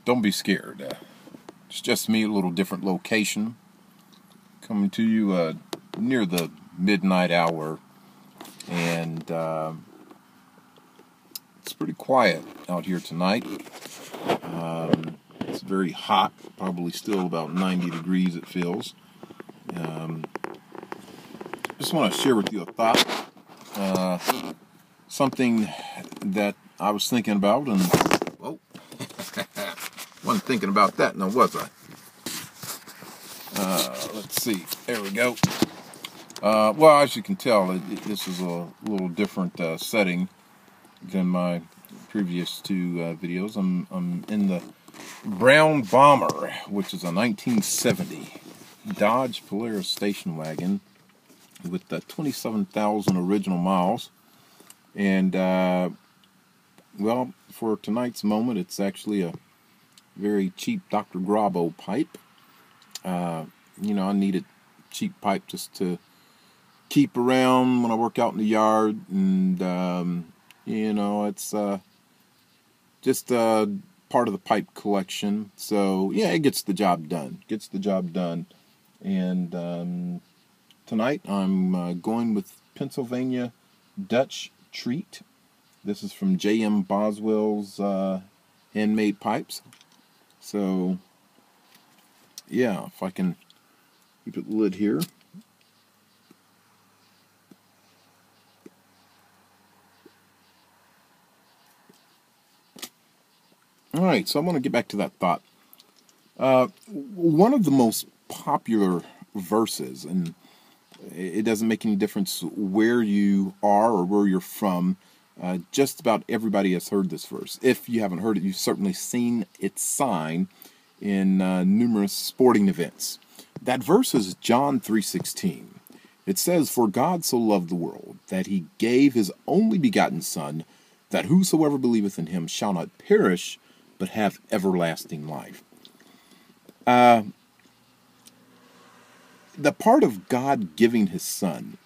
Don't be scared. It's just me, a little different location, coming to you near the midnight hour, and it's pretty quiet out here tonight. It's very hot, probably still about 90 degrees it feels. Just want to share with you a thought, something that I was thinking about, and whoa, wasn't thinking about that now, was I? Let's see, there we go. Well, as you can tell, this is a little different setting than my previous two videos. I'm in the Brown Bomber, which is a 1970 Dodge Polaris station wagon with 27,000 original miles. And, well, for tonight's moment, it's actually a very cheap Dr. Grabo pipe. You know, I needed cheap pipe just to keep around when I work out in the yard, and you know, it's just part of the pipe collection. So yeah, it gets the job done. And tonight I'm going with Pennsylvania Dutch Treat. This is from J.M. Boswell's handmade pipes. So yeah, if I can keep it lid here. Alright, so I want to get back to that thought. One of the most popular verses, and it doesn't make any difference where you are or where you're from, just about everybody has heard this verse. If you haven't heard it, you've certainly seen its sign in numerous sporting events. That verse is John 3:16. It says, "For God so loved the world, that he gave his only begotten Son, that whosoever believeth in him shall not perish, but have everlasting life." The part of God giving his Son,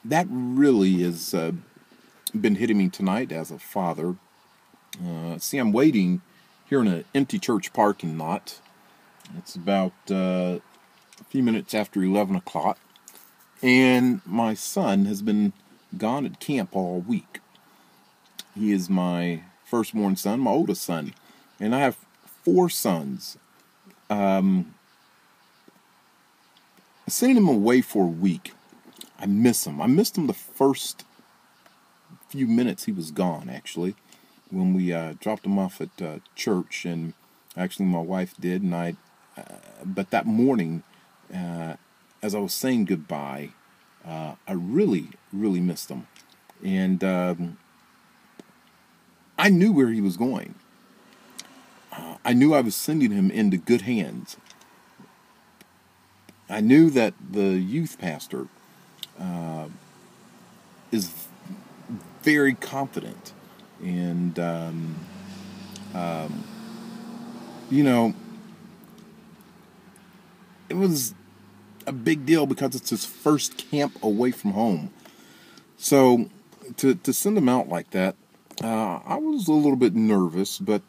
that really has been hitting me tonight as a father. See, I'm waiting here in an empty church parking lot. It's about a few minutes after 11 o'clock, and my son has been gone at camp all week. He is my firstborn son, my oldest son, and I have 4 sons. Sending him away for a week, I miss him. I missed him the first few minutes he was gone, actually, when we dropped him off at church, and actually my wife did, and but that morning, as I was saying goodbye, I really, really missed him, and I knew where he was going. I knew I was sending him into good hands. I knew that the youth pastor is very confident, and you know, it was a big deal because it's his first camp away from home. So to send him out like that, I was a little bit nervous, but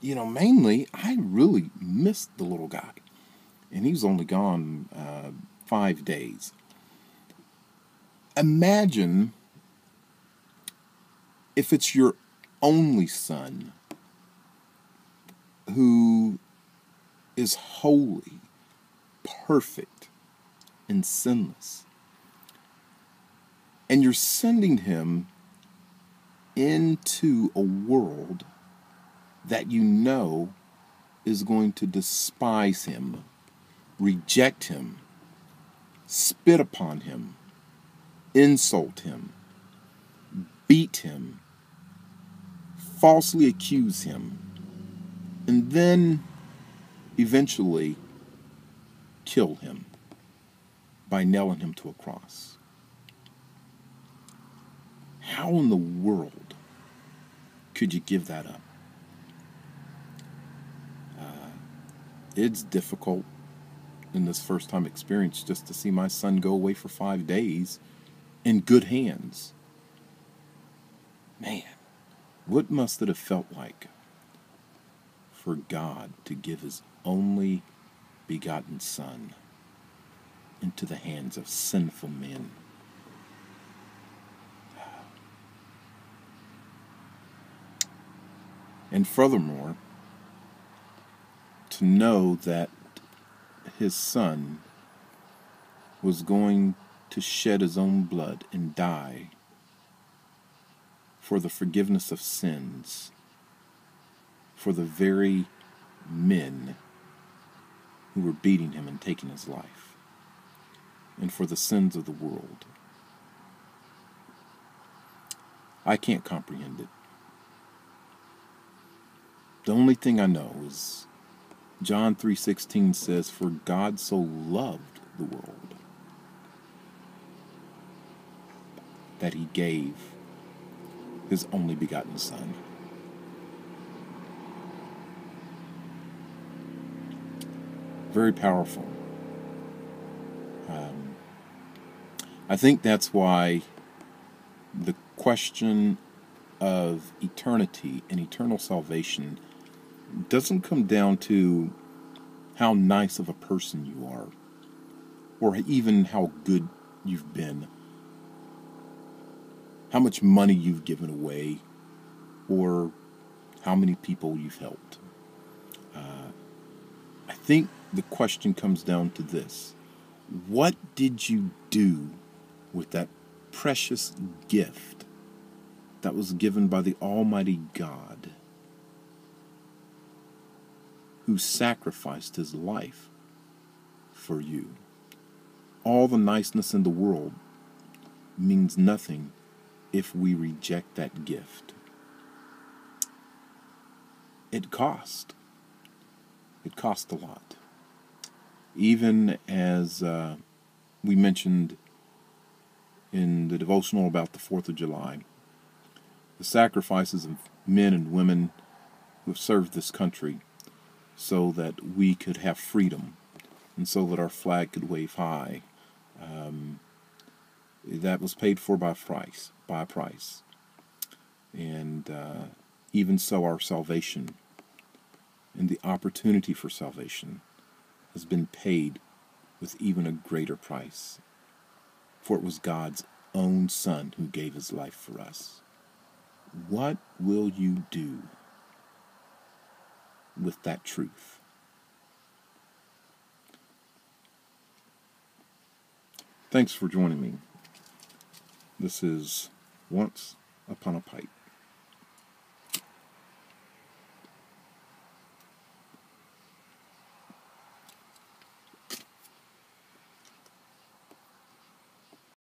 you know, mainly I really missed the little guy, and he was only gone 5 days. Imagine if it's your only son who is holy, perfect, and sinless, and you're sending him into a world that you know is going to despise him, reject him, spit upon him, insult him, beat him, falsely accuse him, and then eventually kill him by nailing him to a cross. How in the world could you give that up? It's difficult in this first-time experience just to see my son go away for 5 days in good hands. Man, what must it have felt like for God to give his only begotten Son into the hands of sinful men. And furthermore, to know that his Son was going to shed his own blood and die for the forgiveness of sins for the very men who were beating him and taking his life, and for the sins of the world. I can't comprehend it. The only thing I know is John 3:16 says, "For God so loved the world that he gave his only begotten Son." Very powerful. I think that's why the question of eternity and eternal salvation doesn't come down to how nice of a person you are, or even how good you've been, how much money you've given away, or how many people you've helped. I think the question comes down to this: what did you do with that precious gift that was given by the Almighty God, who sacrificed his life for you? All the niceness in the world means nothing if we reject that gift. It cost. It cost a lot. Even as we mentioned in the devotional about the 4th of July, the sacrifices of men and women who have served this country so that we could have freedom and so that our flag could wave high, that was paid for by a price. And even so, our salvation and the opportunity for salvation has been paid with even a greater price. For it was God's own Son who gave his life for us. What will you do with that truth? Thanks for joining me. This is Once Upon a Pipe.